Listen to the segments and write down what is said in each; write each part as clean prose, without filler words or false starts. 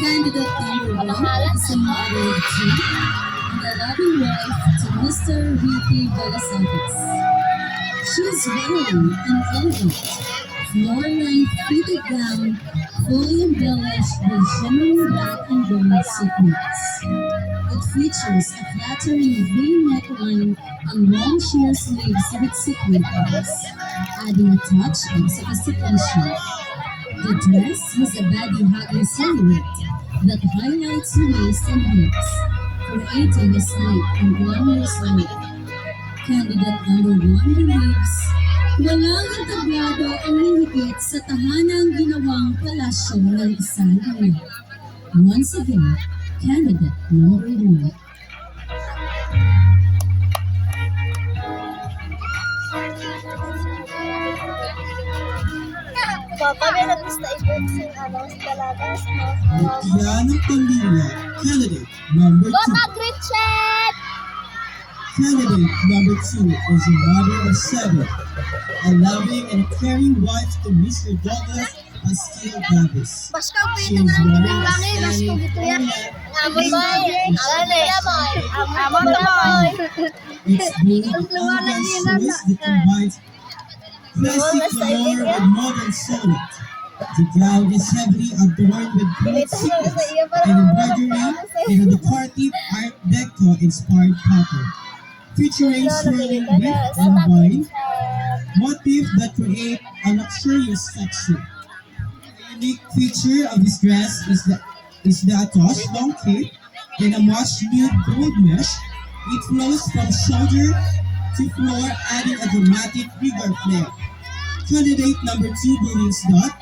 Candidate number one is a mother of two and a loving wife to Mr. Ricky Velasquez. She is wearing an elegant, floor-length fitted gown fully embellished with shimmering black and gold sequins. It features a flattering V neckline and long sheer sleeves with sequin ties, adding a touch of sophistication. The dress has a body-hugging silhouette that highlights the waist and hips, creating a sleek and glamorous look. Candidate number one believes, walang entablado ang hihigit sa tahanang ginawang palasyo ng isang ina. Once again, candidate number one. Papa, may nagpista ibig sing sa dalagas, Yan ang pamilya. Candidate number Go, two. Richard! Candidate number two is a mother of seven, a loving and caring wife to Mr. Douglas Astil Davis. Baskaw po She ito is ng wearing lang a eh, baskaw stunning dito yan. Amon pink boy, amon boy. It's built of elegant shoes that combines classic glamour with modern silhouette. The gown is heavily adorned with gold sequins and embroidery in a decorative Art Deco inspired pattern, featuring swirling whip and vine motif that create a luxurious texture. A unique feature of this dress is the attached long cape in a much nude gold mesh. It flows from shoulder to floor, adding a dramatic regal flair. Candidate number two believes that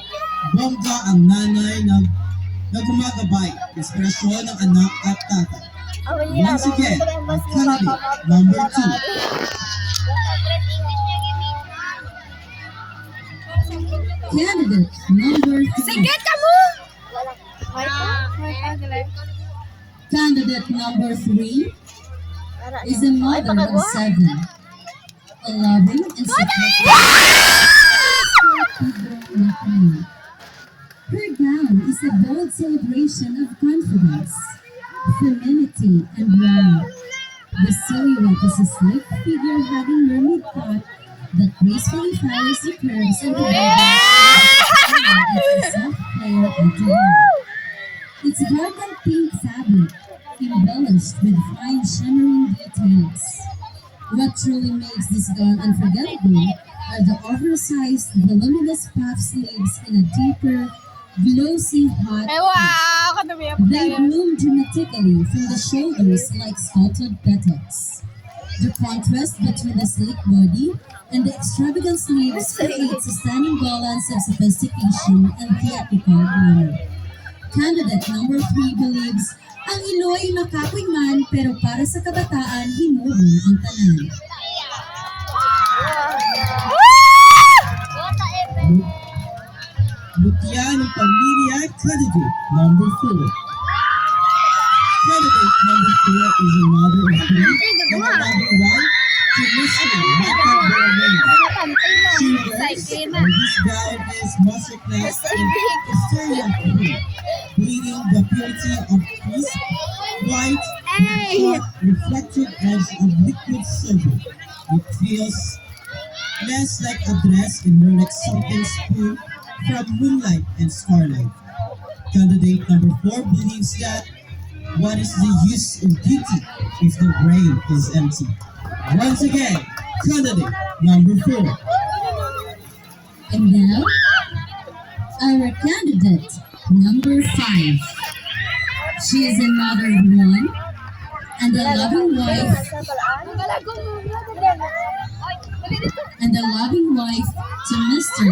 bongga ang nanay na gumagabay, inspirasyon ng anak at tatay. Once again, candidate number two. Candidate number three. Sige ka mo! Candidate number three is a mother of seven, a loving and supportive. Her gown is a bold celebration of confidence, femininity, and glamour. The silhouette is a sleek figure having mermaid cut that gracefully follows the curves and the body. It's a soft flare at the hair. It's vibrant pink fabric, embellished with fine shimmering details. What truly makes this gown unforgettable are the oversized, voluminous puff sleeves in a deeper, glossy hot pink. Wow! Katabi ako They bloom dramatically from the shoulders like sculpted petals. The contrast between the sleek body and the extravagant sleeves creates a stunning balance of sophistication and theatrical glamour. Candidate number three believes, ang Iloy makapoy man pero para sa kabataan, himuon ang tanan. Mutya ng pamilya. Candidate number four. Candidate number four is a mother of three and a loving wife to Mr. Michael Borromeo. She wears, or this gown is masterclass in exterior blue, bleeding the purity of crisp, white, sharp, reflective edge of liquid silver. It feels less like a dress and more like something spun from moonlight and starlight. Candidate number four believes that what is the use of beauty if the brain is empty? Once again, candidate number four. And now, our candidate number five. She is a mother of one and a loving wife to Mr.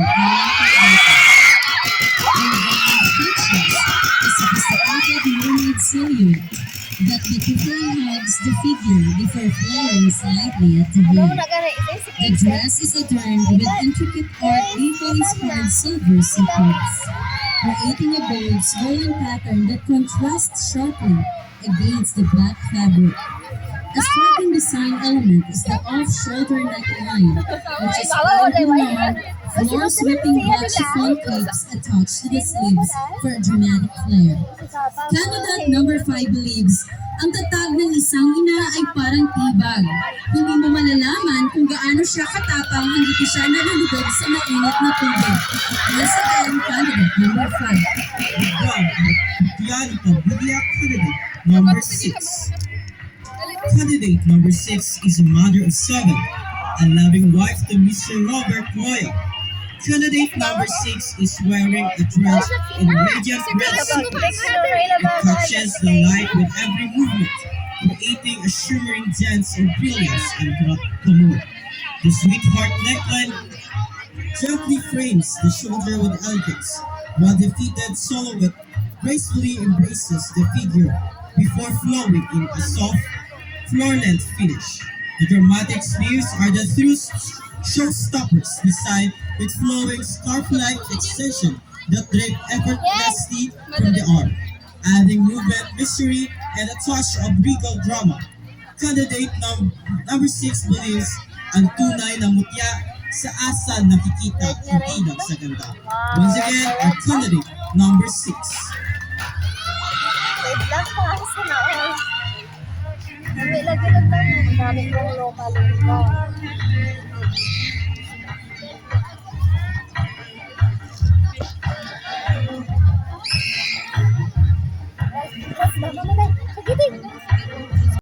Features a sophisticated mermaid silhouette that beautifully hugs the figure before flaring slightly at the head. The dress is adorned with intricate Art Deco-inspired silver sequins, creating a bold, swirling pattern that contrasts sharply against the black fabric. A striking design element is the off-shoulder neckline, which is found in long, floor-sweeping black chiffon capes attached to the sleeves for a dramatic flair. Candidate number 5 believes, ang tatag ng isang ina ay parang tibag. Hindi mo malalaman kung gaano siya katapang hindi ko siya nalulugod sa mainit na tubig. Once again, candidate number 5. One, Tianita Budia candidate number 6. Candidate number 6 is a mother of 7, a loving wife to Mr. Robert Moya. Candidate number 6 is wearing a dress in radiant red sequins. It touches the light with every movement, creating a shimmering dance of brilliance and glamour. The sweetheart neckline gently frames the shoulder with elegance, while the fitted silhouette gracefully embraces the figure before flowing in a soft, floor-length finish. The dramatic sleeves are the true showstoppers designed with flowing scarf-like extension that drape effortlessly from the arm, adding movement, mystery, and a touch of regal drama. Candidate number 6 believes ang tunay na mutya sa asa nakikita, hindi lang sa ganda. Once again, our candidate number 6. Wait lang pa sa naon. Dami lagi lang tayo. Dami kong local.